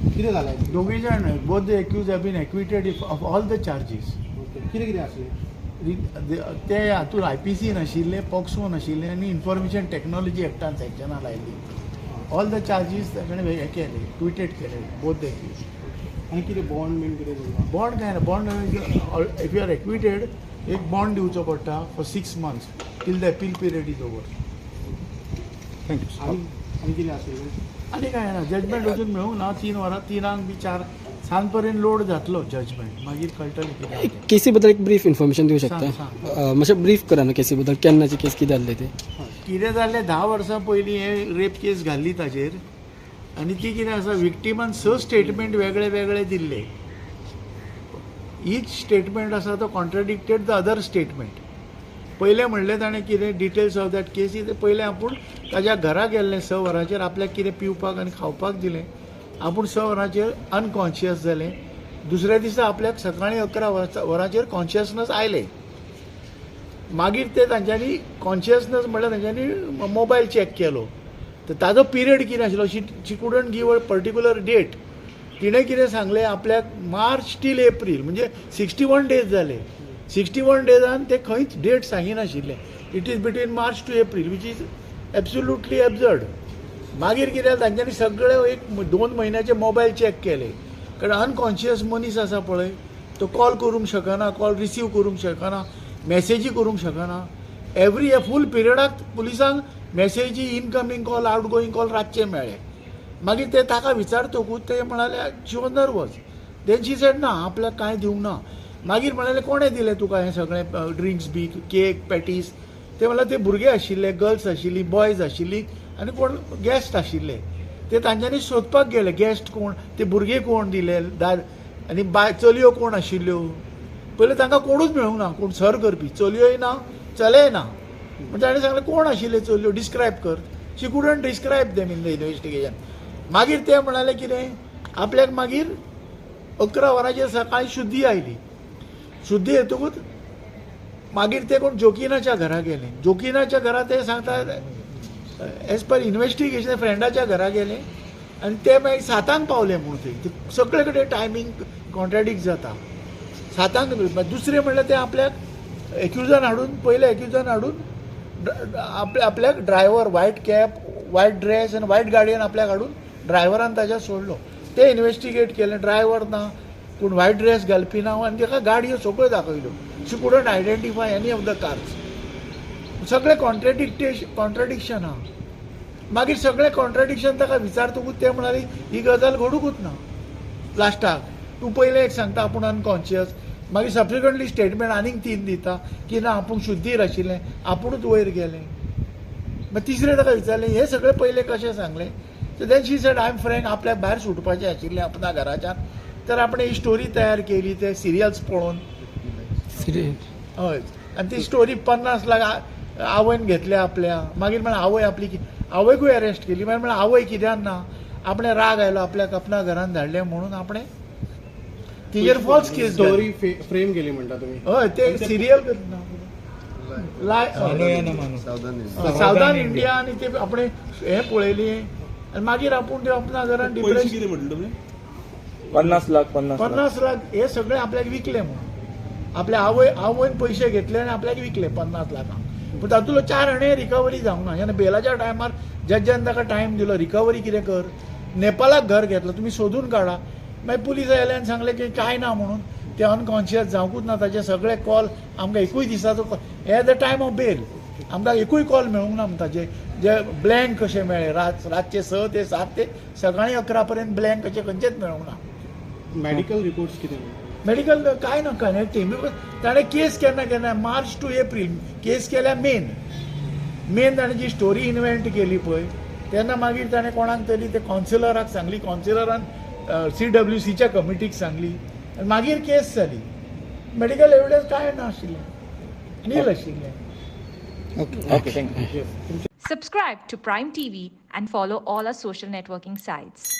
कितें जालें? दोघी जाण both the accused have been acquitted of all the charges. कितें कितें आसलें? ते हातूंत IPC नाशिल्ले, पॉक्सो नाशिल्ले आनी इन्फॉर्मेशन टॅक्नॉलॉजी एक्टान सॅक्शनां लायिल्ली. ऑल द चार्जीस ताणें हे केले, एक्विटेड केले बोथ द एक्यूज. आनी कितें बॉन्ड बीन कितें दिला? बॉन्ड काय ना, bond if you are acquitted एक बॉन्ड दिवचो पडटा for 6 months till the appeal period is over. Thank you. आनी कितें आसलें? आनी काय ना, जजमेंट अजून मेळूंक ना. 3 वरां 3 बी 4 सांज पर्यंत लोड जातलो जजमेंट, मागीर कळटलें कितें. केसी बद्दल एक ब्रीफ इन्फॉर्मेशन दिवं सांग, शकता? मातशें ब्रीफ करा न्हू केसी बद्दल, केन्नाची केस कितें जाल्ली ती. कितें जाल्लें 10 वर्सां पयलीं हे रेप केस घाल्ली ताचेर आनी ती कितें आसा, विक्टिमान 6 स्टेटमेंट वेगळे वेगळे दिल्ले. ईच स्टेटमेंट आसा तो कॉन्ट्राडिक्टेड द अदर स्टेटमेंट. पयलें म्हणलें ताणें कितें डिटेल्स ऑफ दॅट केस, पयलें आपूण ताज्या घरा गेल्लें 6 वरांचेर, आपल्याक कितें पिवपाक आनी खावपाक दिलें. आपूण 6 वरांचेर अनकॉन्शियस जालें. दुसऱ्या दिसा आपल्याक सकाळीं 11 वरांचेर कॉन्शियसनस आयलें. मागीर ते तांच्यांनी कॉन्शियसनस म्हणल्यार तांच्यांनी मोबायल चॅक केलो. तर ताजो पिरियड कितें आशिल्लो, she couldn't give a particular date. तिणें कितें सांगलें, आपल्याक मार्च टील एप्रील म्हणजे 61 days जाले. 61 days ते खंयच डेट सांगिनाशिल्ले. It is between March to April which is absolutely absurd. मागीर कितें तांच्यांनी सगळे एक 2 म्हयन्याचे मोबायल चॅक केले. कारण अनकॉन्शियस मनीस आसा पळय, तो कॉल करूंक शकना, कॉल रिसीव करूंक शकना, मॅसेजी करूंक शकना. एवरी फूल पिरियडाक पुलिसांक मॅसेजी, incoming call, outgoing call रातचे मेळ्ळे. मागीर ते ताका विचारतकूच ते म्हणाले she was nervous. Then she said ना, आपल्याक कांय दिवंक ना. मागीर म्हणाले कोणें दिलें तुका हें सगळें ड्रिंक्स बी, केक, पॅटीस. ते म्हळ्यार ते भुरगे आशिल्ले, गर्ल्स आशिल्ली, बॉयज आशिल्ली आनी कोण गॅस्ट आशिल्ले. ते तांच्यांनी सोदपाक गेले गेस्ट कोण, ते भुरगे कोण दिले आनी चलयो कोण आशिल्ल्यो. पयलीं तांकां कोणूच मेळूंक ना, कोण सर करपी. चलयोय ना, चलेय ना. म्हणजे ताणें सांगलें कोण आशिल्ले चलयो, डिस्क्रायब कर. She couldn't describe them in the investigation. मागीर ते म्हणाले कितें, आपल्याक मागीर 11 वरांचेर सकाळीं शुद्धी आयली. शुद्धी येतकूच मागीर ते कोण जोकिनाच्या घरा गेले. जोकिनाच्या घरा ते सांगता एज पर इन्व्हेस्टिगेशन फ्रेंडाच्या घरा गेले आनी ते मागीर 7 पावले म्हणून थंय. सगळे कडेन टायमींग कॉन्ट्राडिक्ट जाता. 7 दुसरे म्हणल्यार ते आपल्याक एक्युजन हाडून, पयले एक्युजन हाडून आपल्याक driver white cap, white dress आनी व्हायट गाडयेन आपल्याक हाडून ड्रायव्हरान ताच्या सोडलो. ते इन्व्हेस्टिगेट केलें. ड्रायव्हर ना, पूण व्हायट ड्रेस घालपी ना आनी ताका गाडयो सगळ्यो दाखयल्यो. She couldn't identify any of the cars. सगळे कॉन्ट्राडिक्शन आहा. मागीर सगळे कॉन्ट्राडिक्शन ताका विचारतकूच ते म्हणाले ही गजाल घडूंकूच ना. लास्टाक तूं पयलें एक सांगता आपूण अनकॉन्शियस, मागीर सबसिक्वंटली स्टेटमेंट आनीक 3 दिता की ना आपूण शुद्धीर आशिल्लें, आपुणूच वयर गेलें. मागीर तिसरें ताका विचारलें हे सगळें पयलें कशें सांगलें. So then she said I am frank, आपल्याक भायर सुटपाचें आशिल्लें आपणा घराच्यान. तर आपण ही स्टोरी तयार केली ते सिरियल्स पळोवन. हय. आनी ती स्टोरी 50 लाख आवयन घेतल्या आपल्या. मागीर म्हळ्यार आवय आपली आवयकूय अरेस्ट केली. मागीर म्हळ्यार आवय कित्याक ना, आपणे राग आयलो, आपल्याक आपणा घरान धाडलें म्हणून आपणे तिजेर फॉल्स केस स्टोरी फ्रेम केली म्हणटा तुमी. हय, ते सिरियल सावधान इंडिया आनी ते आपणे हे पळयली आनी मागीर आपूण ते आपणा घरान डिप्रेशन 50 लाख 50 लाख हे सगळे आपल्याक विकले म्हणून. आपल्या आवयन पयशे घेतले आनी आपल्याक विकले 50 लाखांक. पूण तातूंतलो 4 आणे रिकवरी जावंक ना. जेन्ना बेलाच्या टायमार जजान ताका टायम दिलो रिकवरी कितें कर. नेपाळाक घर घेतलो, तुमी सोदून काडा. मागीर पुलीस आयले आनी सांगलें की कांय ना म्हणून. ते अनकॉन्शियस जावंकूच ना. ताचे सगळे कॉल आमकां एकूय दिसाचो at the time of bail आमकां एकूय कॉल मेळूंक ना. ताचे जे ब्लँक कशे मेळ्ळे, रातचे 6 ते 7 ते सकाळीं 11 पर्यंत ब्लँक कशे खंयचेच मेळूंक ना. मेडिकल रिपोर्ट्स कितें? मेडिकल काय ना कनेक्टिंग. ताणें केस केन्ना मार्च टू एप्रील केस केल्या मेन ताणें जी स्टोरी इन्व्हेंट केली पळय तेन्ना मागीर ताणें कोणाक तरी ते कॉन्सिलराक सांगली. कॉन्सिलरान CWCच्या कमिटीक सांगली आनी मागीर केस जाली. मेडिकल एविडन्स काय नाशिल्लें, नील आशिल्लें. Okay, thank you. Subscribe to Prime TV and follow all our social networking sites.